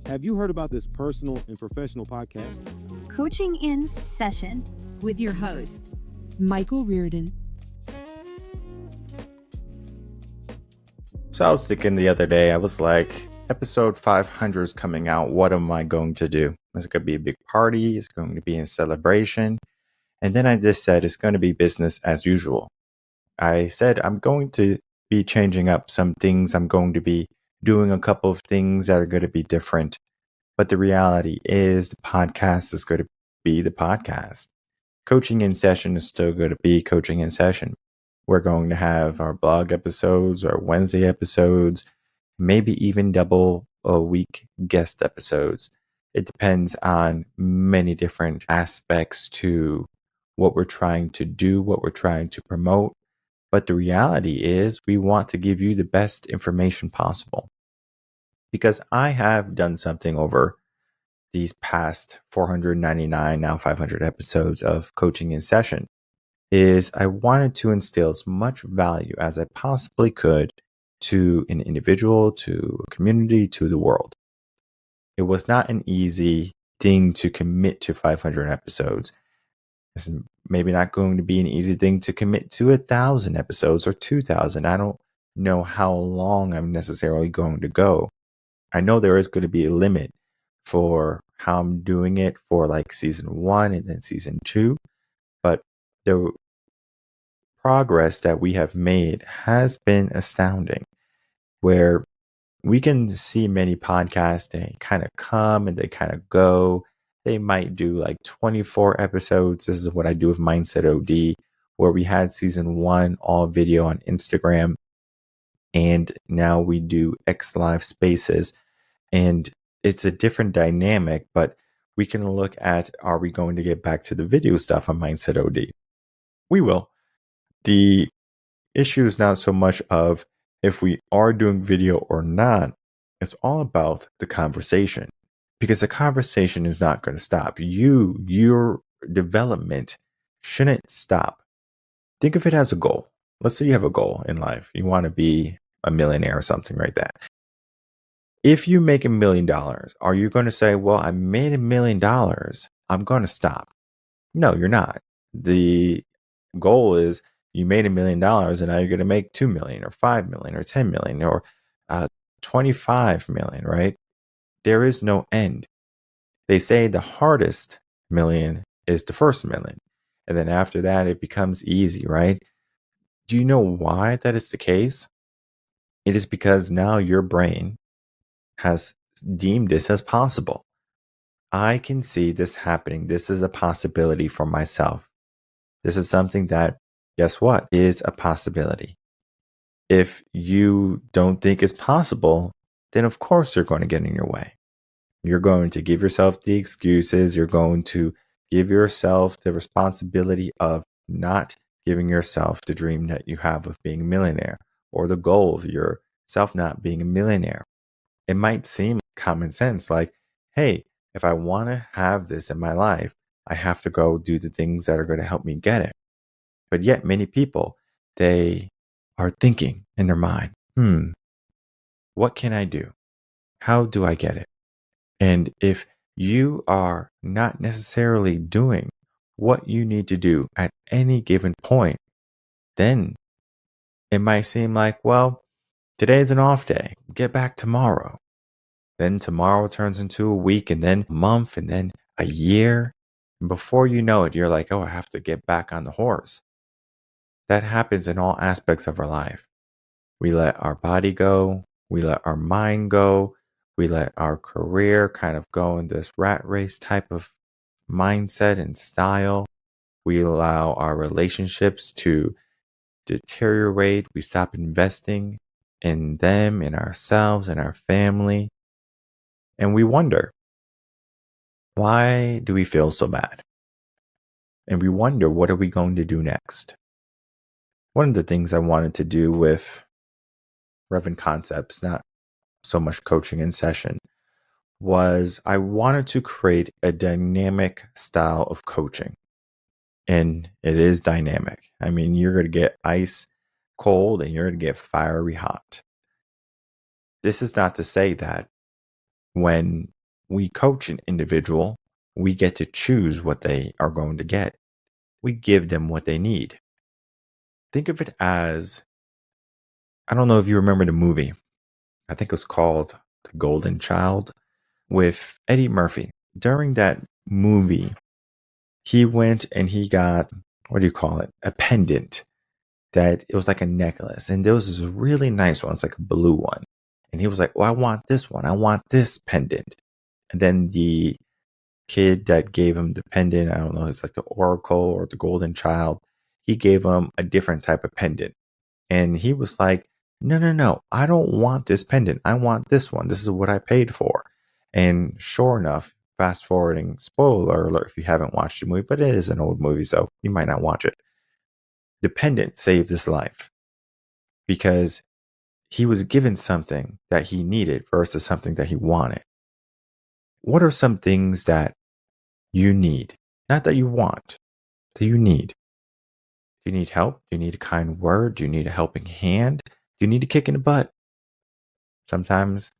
Have you heard about this personal and professional podcast? Coaching in Session with your host, Michael Rearden. So I was thinking the other day, I was like, episode 500 is coming out. What am I going to do? Is it going to be a big party? Is it going to be in celebration? And then I just said it's going to be business as usual. I said I'm going to be changing up some things. I'm going to be doing a couple of things that are going to be different. But the reality is the podcast is going to be the podcast. Coaching in Session is still going to be Coaching in Session. We're going to have our blog episodes, our Wednesday episodes, maybe even double a week guest episodes. It depends on many different aspects to what we're trying to do, what we're trying to promote. But the reality is we want to give you the best information possible. Because I have done something over these past 499, now 500 episodes of Coaching in Session, is I wanted to instill as much value as I possibly could to an individual, to a community, to the world. It was not an easy thing to commit to 500 episodes. It's maybe not going to be an easy thing to commit to 1,000 episodes or 2,000. I don't know how long I'm necessarily going to go. I know there is going to be a limit for how I'm doing it for like season 1 and then season 2. But the progress that we have made has been astounding, where we can see many podcasts, they kind of come and they kind of go. They might do like 24 episodes. This is what I do with Mindset OD, where we had season 1 all video on Instagram. And now we do X Live Spaces. And it's a different dynamic, but we can look at, are we going to get back to the video stuff on Mindset OD? We will. The issue is not so much of if we are doing video or not. It's all about the conversation, because the conversation is not going to stop. Your development shouldn't stop. Think of it as a goal. Let's say you have a goal in life. You want to be a millionaire or something like that. If you make $1 million, are you going to say, well, I made $1 million, I'm going to stop? No, you're not. The goal is you made $1 million and now you're going to make 2 million or 5 million or 10 million or 25 million, right? There is no end. They say the hardest million is the first million. And then after that, it becomes easy, right? Do you know why that is the case? It is because now your brain has deemed this as possible. I can see this happening. This is a possibility for myself. This is something that, guess what, is a possibility. If you don't think it's possible, then of course you're going to get in your way. You're going to give yourself the excuses. You're going to give yourself the responsibility of not giving yourself the dream that you have of being a millionaire, or the goal of yourself not being a millionaire. It might seem common sense, like, hey, if I want to have this in my life, I have to go do the things that are going to help me get it. But yet many people, they are thinking in their mind, what can I do? How do I get it? And if you are not necessarily doing what you need to do at any given point, then it might seem like, well, today's an off day. Get back tomorrow. Then tomorrow turns into a week, and then a month, and then a year. And before you know it, you're like, oh, I have to get back on the horse. That happens in all aspects of our life. We let our body go. We let our mind go. We let our career kind of go in this rat race type of mindset and style. We allow our relationships to deteriorate. We stop investing in them, in ourselves, in our family. And we wonder, why do we feel so bad? And we wonder, what are we going to do next? One of the things I wanted to do with Reverend Concepts, not so much Coaching in Session, was I wanted to create a dynamic style of coaching. And it is dynamic. I mean, you're going to get ice cold and you're going to get fiery hot. This is not to say that When we coach an individual, we get to choose what they are going to get. We give them what they need. Think of it as, I don't know if you remember the movie. I think it was called The Golden Child with Eddie Murphy. During that movie, he went and he got, what do you call it? A pendant that it was like a necklace. And there was this really nice one. It's like a blue one. And he was like, well, I want this one. I want this pendant. And then the kid that gave him the pendant, I don't know, it's like the Oracle or the Golden Child, he gave him a different type of pendant. And he was like, no, no, no, I don't want this pendant. I want this one. This is what I paid for. And sure enough, fast forwarding, spoiler alert if you haven't watched the movie, but it is an old movie, so you might not watch it. The pendant saved his life because he was given something that he needed versus something that he wanted. What are some things that you need? Not that you want, that you need. Do you need help? Do you need a kind word? Do you need a helping hand? Do you need a kick in the butt? Sometimes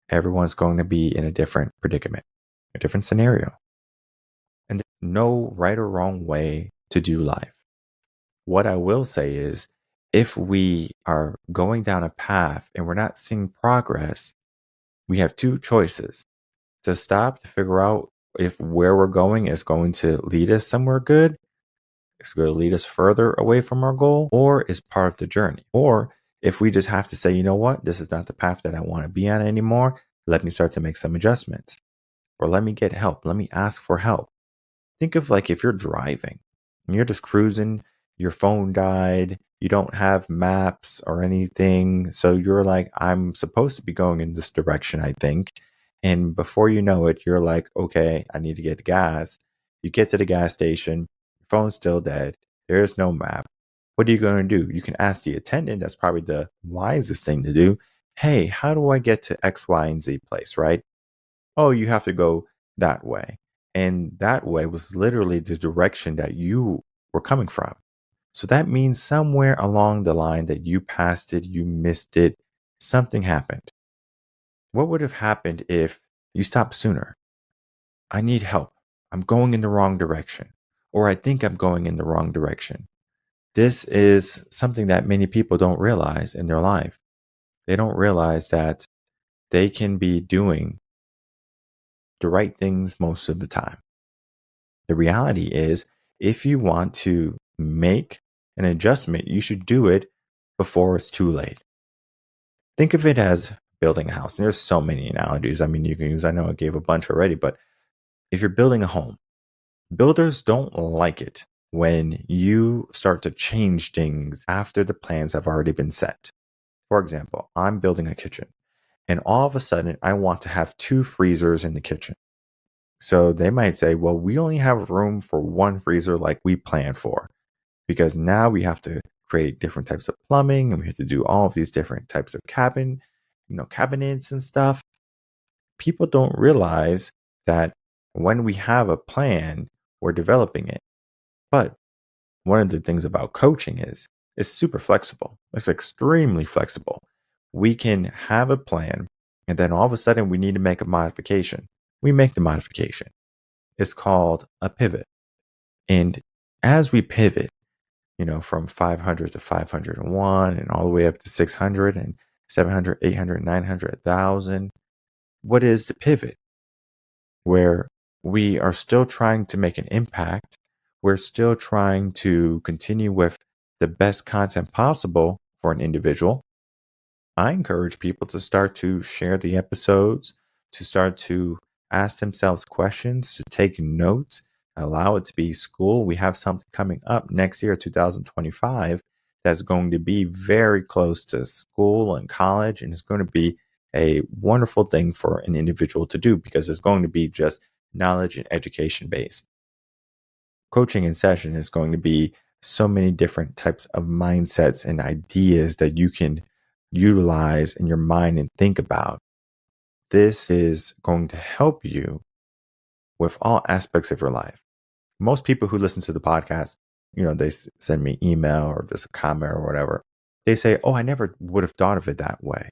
everyone's going to be in a different predicament, a different scenario. And there's no right or wrong way to do life. What I will say is, if we are going down a path and we're not seeing progress, we have two choices: to stop, to figure out if where we're going is going to lead us somewhere good, it's going to lead us further away from our goal, or is part of the journey. Or if we just have to say, you know what, this is not the path that I want to be on anymore, let me start to make some adjustments. Or let me get help. Let me ask for help. Think of like if you're driving and you're just cruising, your phone died, you don't have maps or anything. So you're like, I'm supposed to be going in this direction, I think. And before you know it, you're like, okay, I need to get gas. You get to the gas station, your phone's still dead. There is no map. What are you going to do? You can ask the attendant. That's probably the wisest thing to do. Hey, how do I get to X, Y, and Z place, right? Oh, you have to go that way. And that way was literally the direction that you were coming from. So that means somewhere along the line that you passed it, you missed it, something happened. What would have happened if you stopped sooner? I need help. I'm going in the wrong direction. Or I think I'm going in the wrong direction. This is something that many people don't realize in their life. They don't realize that they can be doing the right things most of the time. The reality is, if you want to make an adjustment, you should do it before it's too late. Think of it as building a house. And there's so many analogies. I mean, you can use, I know I gave a bunch already, but if you're building a home, builders don't like it when you start to change things after the plans have already been set. For example, I'm building a kitchen and all of a sudden I want to have 2 freezers in the kitchen. So they might say, well, we only have room for 1 freezer like we planned for, because now we have to create different types of plumbing and we have to do all of these different types of cabinets and stuff. People don't realize that when we have a plan, we're developing it. But one of the things about coaching is it's super flexible. It's extremely flexible. We can have a plan and then all of a sudden we need to make a modification. We make the modification. It's called a pivot. And as we pivot, from 500 to 501 and all the way up to 600 and 700, 800, 900, 1,000, what is the pivot? Where we are still trying to make an impact. We're still trying to continue with the best content possible for an individual. I encourage people to start to share the episodes, to start to ask themselves questions, to take notes, allow it to be school. We have something coming up next year, 2025, that's going to be very close to school and college, and it's going to be a wonderful thing for an individual to do because it's going to be just knowledge and education based. Coaching in session is going to be so many different types of mindsets and ideas that you can utilize in your mind and think about. This is going to help you with all aspects of your life. Most people who listen to the podcast, they send me email or just a comment or whatever. They say, oh, I never would have thought of it that way.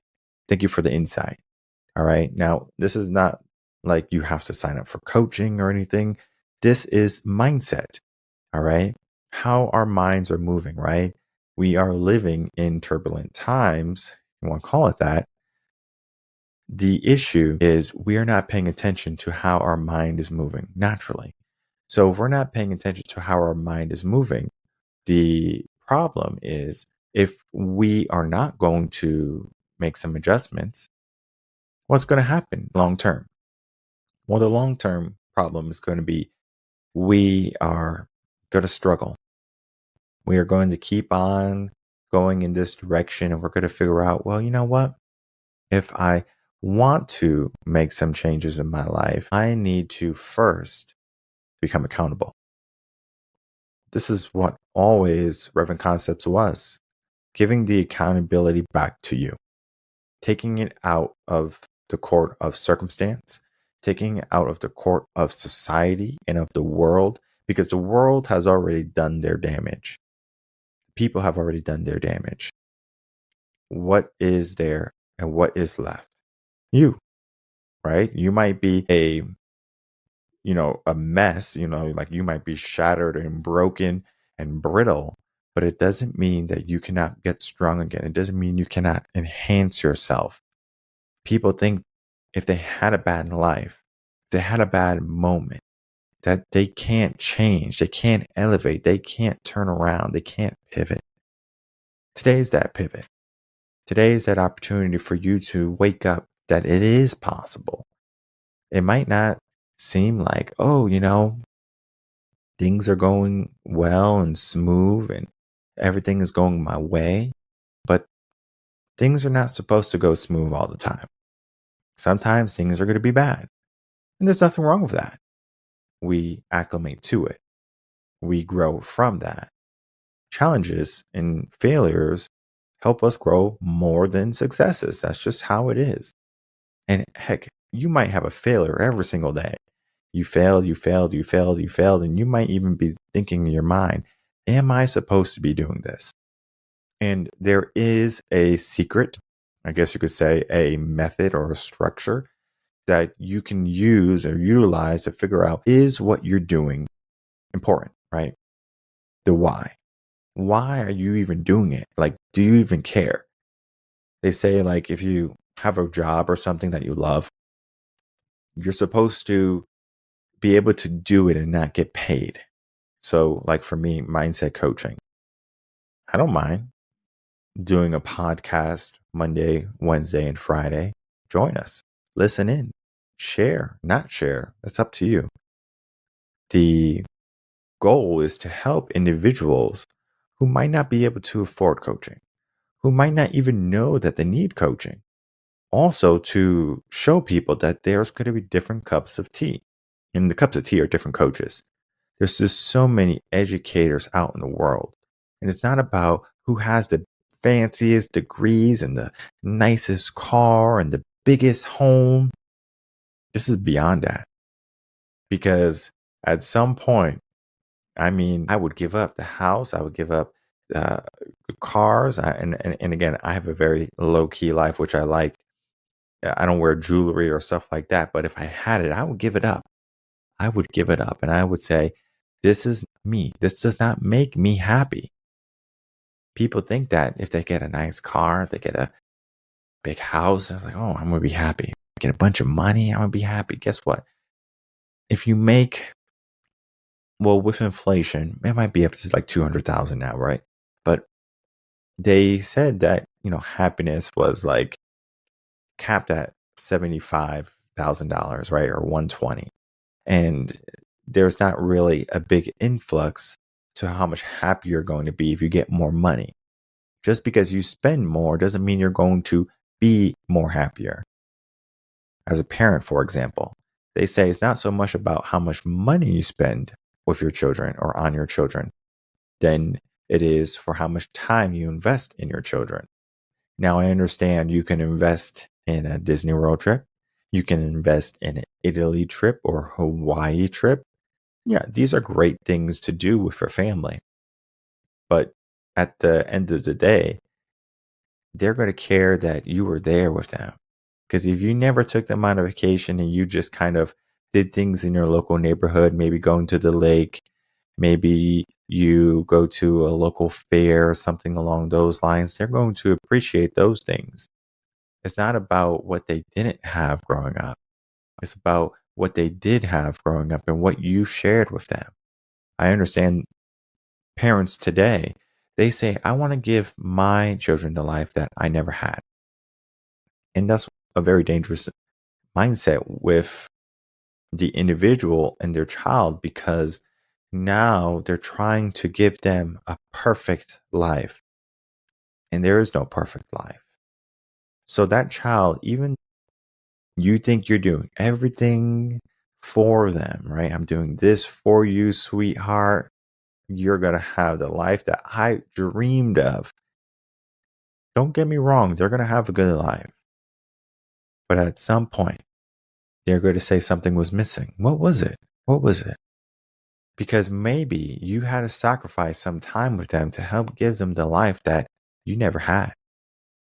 Thank you for the insight. All right. Now, this is not like you have to sign up for coaching or anything. This is mindset. All right. How our minds are moving, right? We are living in turbulent times. You want to call it that. The issue is we are not paying attention to how our mind is moving naturally. So if we're not paying attention to how our mind is moving, the problem is if we are not going to make some adjustments, what's going to happen long term? Well, the long term problem is going to be we are going to struggle. We are going to keep on going in this direction and we're going to figure out, well, you know what? If I want to make some changes in my life, I need to first become accountable. This is what always Reverend Concepts was, giving the accountability back to you, taking it out of the court of circumstance, taking it out of the court of society and of the world, because the world has already done their damage. People have already done their damage. What is there and what is left? You, right? You might be a mess, like you might be shattered and broken and brittle, but it doesn't mean that you cannot get strong again. It doesn't mean you cannot enhance yourself. People think if they had a bad life, if they had a bad moment, that they can't change, they can't elevate, they can't turn around, they can't pivot. Today is that pivot. Today is that opportunity for you to wake up that it is possible. It might not seem like, things are going well and smooth and everything is going my way, but things are not supposed to go smooth all the time. Sometimes things are going to be bad, and there's nothing wrong with that. We acclimate to it. We grow from that. Challenges and failures help us grow more than successes. That's just how it is. And heck, you might have a failure every single day. You failed, you failed, you failed, you failed, and you might even be thinking in your mind, am I supposed to be doing this? And there is a secret, I guess you could say, a method or a structure that you can use or utilize to figure out, is what you're doing important, right? The why. Why are you even doing it? Like, do you even care? They say, like, if you have a job or something that you love, you're supposed to be able to do it and not get paid. So, like for me, mindset coaching, I don't mind doing a podcast Monday, Wednesday, and Friday. Join us, listen in, share, not share. That's up to you. The goal is to help individuals who might not be able to afford coaching, who might not even know that they need coaching. Also, to show people that there's going to be different cups of tea, and the cups of tea are different coaches. There's just so many educators out in the world. And it's not about who has the fanciest degrees and the nicest car and the biggest home. This is beyond that. Because at some point, I would give up the house. I would give up cars. And again, I have a very low key life, which I like. I don't wear jewelry or stuff like that. But if I had it, I would give it up. I would give it up and I would say, this is me. This does not make me happy. People think that if they get a nice car, they get a big house, it's like, oh, I'm going to be happy. Get a bunch of money, I'm going to be happy. Guess what? If you make, well, with inflation, it might be up to like 200,000 now, right? But they said that, happiness was like capped at $75,000, right? Or 120. And there's not really a big influx to how much happier you're going to be if you get more money. Just because you spend more doesn't mean you're going to be more happier. As a parent, for example, they say it's not so much about how much money you spend with your children or on your children than it is for how much time you invest in your children. Now, I understand you can invest in a Disney World trip. You can invest in an Italy trip or Hawaii trip. Yeah, these are great things to do with your family. But at the end of the day, they're going to care that you were there with them. Because if you never took them on a vacation and you just kind of did things in your local neighborhood, maybe going to the lake, maybe you go to a local fair or something along those lines, they're going to appreciate those things. It's not about what they didn't have growing up. It's about what they did have growing up and what you shared with them. I understand parents today, they say, I want to give my children the life that I never had. And that's a very dangerous mindset with the individual and their child, because now they're trying to give them a perfect life. And there is no perfect life. So that child, even you think you're doing everything for them, right? I'm doing this for you, sweetheart. You're going to have the life that I dreamed of. Don't get me wrong, they're going to have a good life. But at some point, they're going to say something was missing. What was it? What was it? Because maybe you had to sacrifice some time with them to help give them the life that you never had.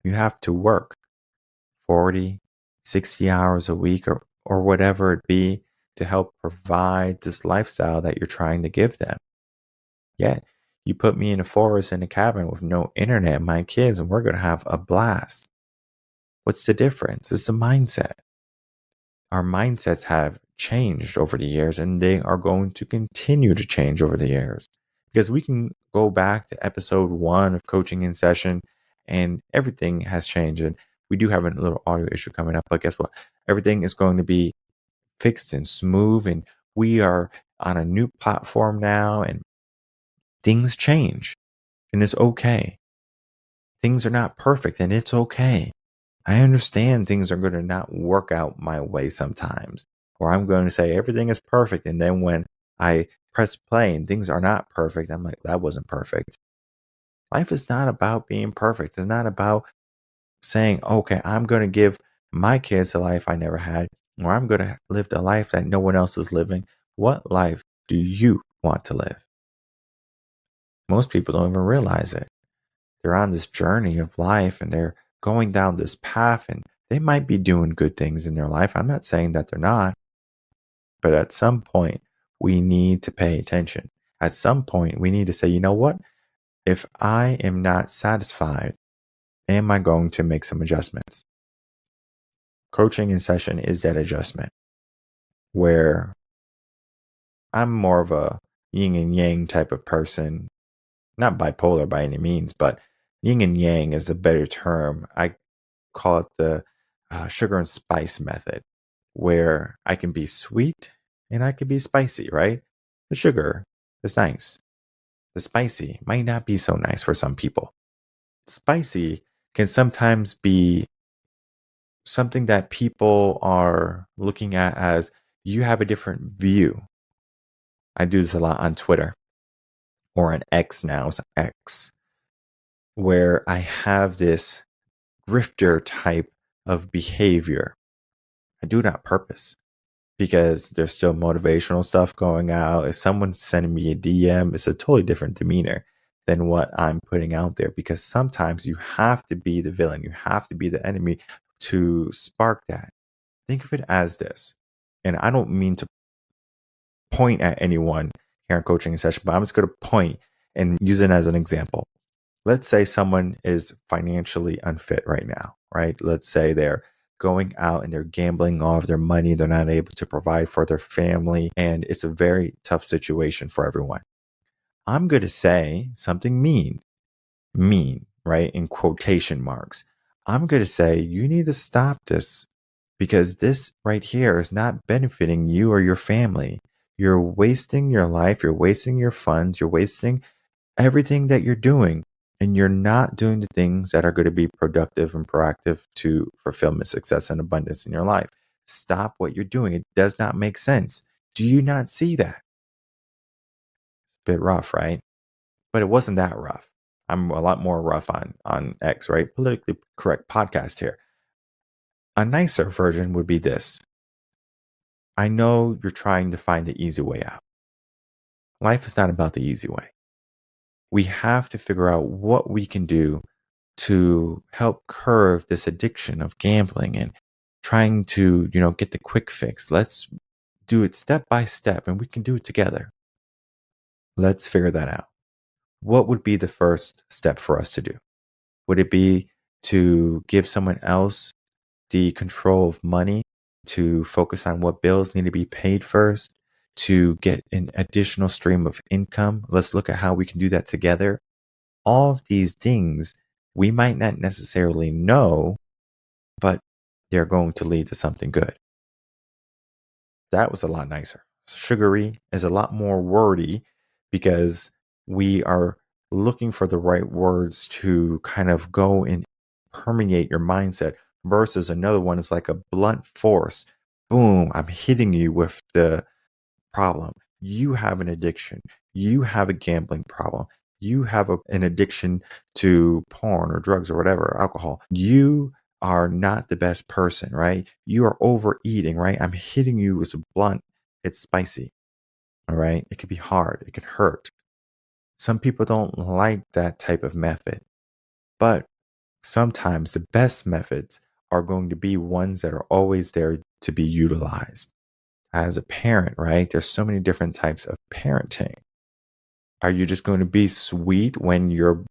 You have to work 40, 60 hours a week or whatever it be to help provide this lifestyle that you're trying to give them. Yet, you put me in a forest in a cabin with no internet, and my kids, and we're going to have a blast. What's the difference? It's the mindset. Our mindsets have changed over the years, and they are going to continue to change over the years. Because we can go back to episode 1 of Coaching in Session, and everything has changed. And we do have a little audio issue coming up, but guess what? Everything is going to be fixed and smooth, and we are on a new platform now, and things change, and it's okay. Things are not perfect, and it's okay. I understand things are going to not work out my way sometimes, or I'm going to say everything is perfect. And then when I press play and things are not perfect, I'm like, that wasn't perfect. Life is not about being perfect. It's not about saying, okay, I'm going to give my kids a life I never had, or I'm going to live the life that no one else is living. What life do you want to live? Most people don't even realize it. They're on this journey of life and they're going down this path, and they might be doing good things in their life. I'm not saying that they're not, but at some point we need to pay attention. At some point we need to say, you know what? If I am not satisfied, am I going to make some adjustments? Coaching in session is that adjustment where I'm more of a yin and yang type of person, not bipolar by any means, but yin and yang is a better term. I call it the sugar and spice method, where I can be sweet and I can be spicy, right? The sugar is nice. The spicy might not be so nice for some people. Spicy can sometimes be something that people are looking at as you have a different view. I do this a lot on Twitter or on X now, so X, where I have this grifter type of behavior. I do it on purpose because there's still motivational stuff going out. If someone's sending me a DM, it's a totally different demeanor than what I'm putting out there, because sometimes you have to be the villain. You have to be the enemy to spark that. Think of it as this. And I don't mean to point at anyone here in coaching session, but I'm just going to point and use it as an example. Let's say someone is financially unfit right now, right? Let's say they're going out and they're gambling off their money. They're not able to provide for their family, and it's a very tough situation for everyone. I'm going to say something mean, right? In quotation marks. I'm going to say, you need to stop this, because this right here is not benefiting you or your family. You're wasting your life. You're wasting your funds. You're wasting everything that you're doing, and you're not doing the things that are going to be productive and proactive to fulfillment, success, and abundance in your life. Stop what you're doing. It does not make sense. Do you not see that? It's a bit rough, right? But it wasn't that rough. I'm a lot more rough on X, right? Politically correct podcast here. A nicer version would be this. I know you're trying to find the easy way out. Life is not about the easy way. We have to figure out what we can do to help curb this addiction of gambling and trying to, get the quick fix. Let's do it step by step and we can do it together. Let's figure that out. What would be the first step for us to do? Would it be to give someone else the control of money, to focus on what bills need to be paid first, to get an additional stream of income? Let's look at how we can do that together. All of these things we might not necessarily know, but they're going to lead to something good. That was a lot nicer. Sugary is a lot more wordy because we are looking for the right words to kind of go and permeate your mindset, versus another one is like a blunt force. Boom, I'm hitting you with the problem. You have an addiction. You have a gambling problem. You have an addiction to porn or drugs or whatever, alcohol. You are not the best person, right? You are overeating, right? I'm hitting you with a blunt. It's spicy, all right? It can be hard. It can hurt. Some people don't like that type of method, but sometimes the best methods are going to be ones that are always there to be utilized. As a parent, right? There's so many different types of parenting. Are you just going to be sweet when your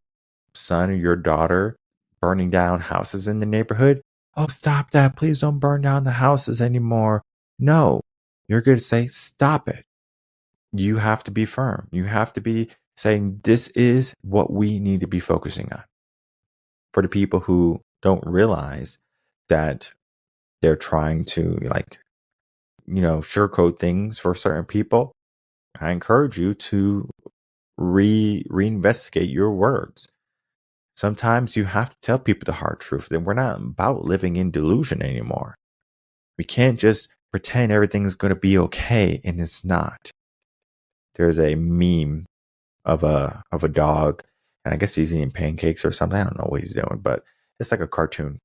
son or your daughter burning down houses in the neighborhood? Oh, stop that. Please don't burn down the houses anymore. No, you're going to say, stop it. You have to be firm. You have to be saying, this is what we need to be focusing on. For the people who don't realize that they're trying to sugarcoat things for certain people, I encourage you to reinvestigate your words. Sometimes you have to tell people the hard truth that we're not about living in delusion anymore. We can't just pretend everything's going to be okay and it's not. There's a meme of a dog, and I guess he's eating pancakes or something. I don't know what he's doing, but it's like a cartoon.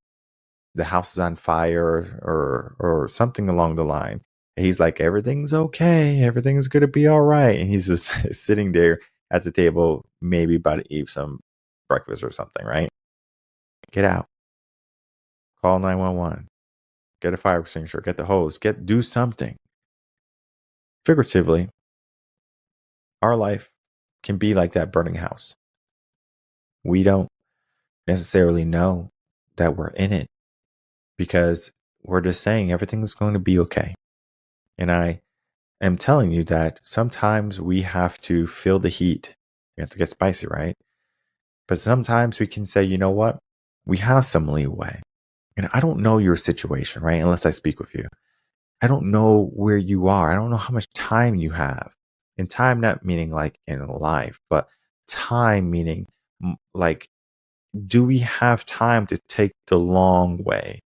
The house is on fire or something along the line. And he's like, everything's okay. Everything's going to be all right. And he's just sitting there at the table, maybe about to eat some breakfast or something, right? Get out. Call 911. Get a fire extinguisher. Get the hose. Do something. Figuratively, our life can be like that burning house. We don't necessarily know that we're in it because we're just saying everything's going to be okay. And I am telling you that sometimes we have to feel the heat. We have to get spicy, right? But sometimes we can say, you know what? We have some leeway. And I don't know your situation, right? Unless I speak with you. I don't know where you are. I don't know how much time you have. And time not meaning like in life, but time meaning like, do we have time to take the long way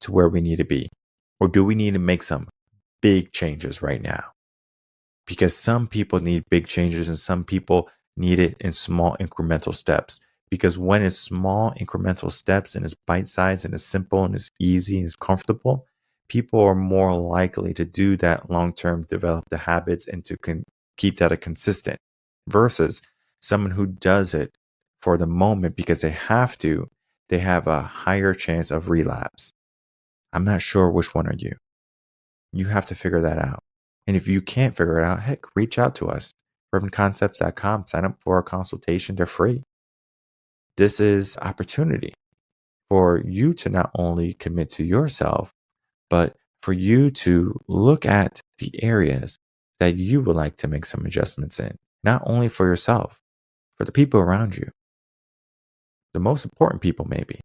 to where we need to be? Or do we need to make some big changes right now? Because some people need big changes and some people need it in small incremental steps. Because when it's small incremental steps and it's bite sized and it's simple and it's easy and it's comfortable, people are more likely to do that long term, develop the habits, and to keep that a consistent, versus someone who does it for the moment because they have to, they have a higher chance of relapse. I'm not sure which one are you. You have to figure that out. And if you can't figure it out, heck, reach out to us. urbanconcepts.com. Sign up for a consultation. They're free. This is opportunity for you to not only commit to yourself, but for you to look at the areas that you would like to make some adjustments in, not only for yourself, for the people around you. The most important people, maybe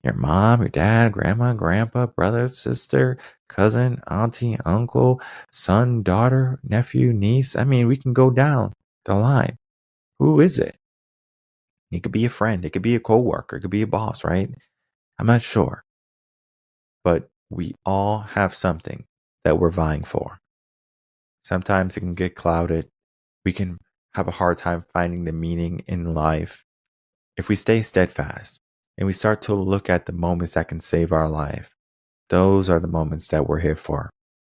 your mom, your dad, grandma, grandpa, brother, sister, cousin, auntie, uncle, son, daughter, nephew, niece. I mean, we can go down the line. Who is it? It could be a friend. It could be a coworker. It could be a boss, right? I'm not sure. But we all have something that we're vying for. Sometimes it can get clouded. We can have a hard time finding the meaning in life. If we stay steadfast and we start to look at the moments that can save our life, those are the moments that we're here for.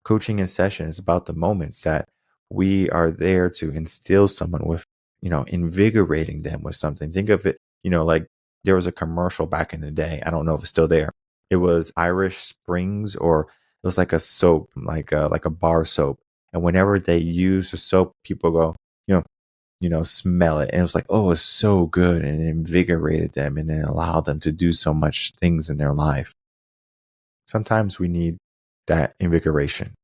Coaching in session is about the moments that we are there to instill someone with, invigorating them with something. Think of it, like there was a commercial back in the day. I don't know if it's still there, It was Irish Springs, or it was like a soap, like a bar soap. And whenever they use the soap, people go, smell it. And it was like, oh, it's so good. And it invigorated them and it allowed them to do so much things in their life. Sometimes we need that invigoration.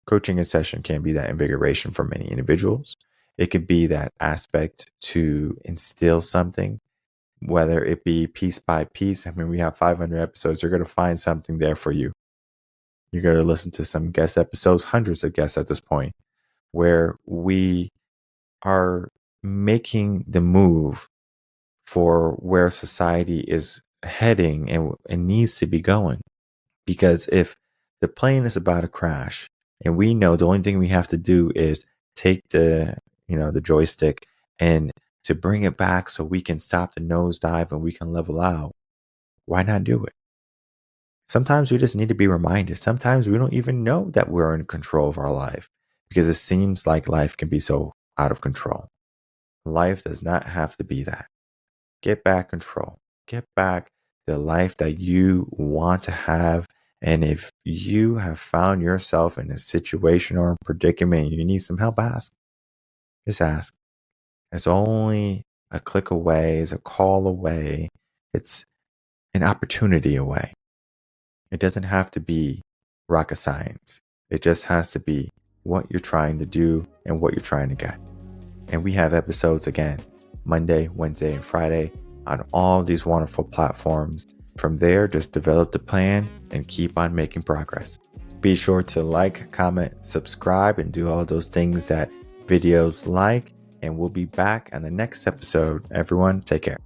Coaching in session can be that invigoration for many individuals. It could be that aspect to instill something, whether it be piece by piece. I mean, we have 500 episodes. You're going to find something there for you. You're going to listen to some guest episodes, hundreds of guests at this point, where we are making the move for where society is heading and needs to be going. Because if the plane is about to crash and we know the only thing we have to do is take the joystick and to bring it back so we can stop the nosedive and we can level out, why not do it? Sometimes we just need to be reminded. Sometimes we don't even know that we're in control of our life because it seems like life can be so out of control. Life does not have to be that. Get back control. Get back the life that you want to have. And if you have found yourself in a situation or a predicament, you need some help, ask. Just ask. It's only a click away, it's a call away. It's an opportunity away. It doesn't have to be rocket science. It just has to be what you're trying to do and what you're trying to get. And we have episodes again, Monday, Wednesday, and Friday on all these wonderful platforms. From there, just develop the plan and keep on making progress. Be sure to like, comment, subscribe, and do all those things that videos like. And we'll be back on the next episode. Everyone, take care.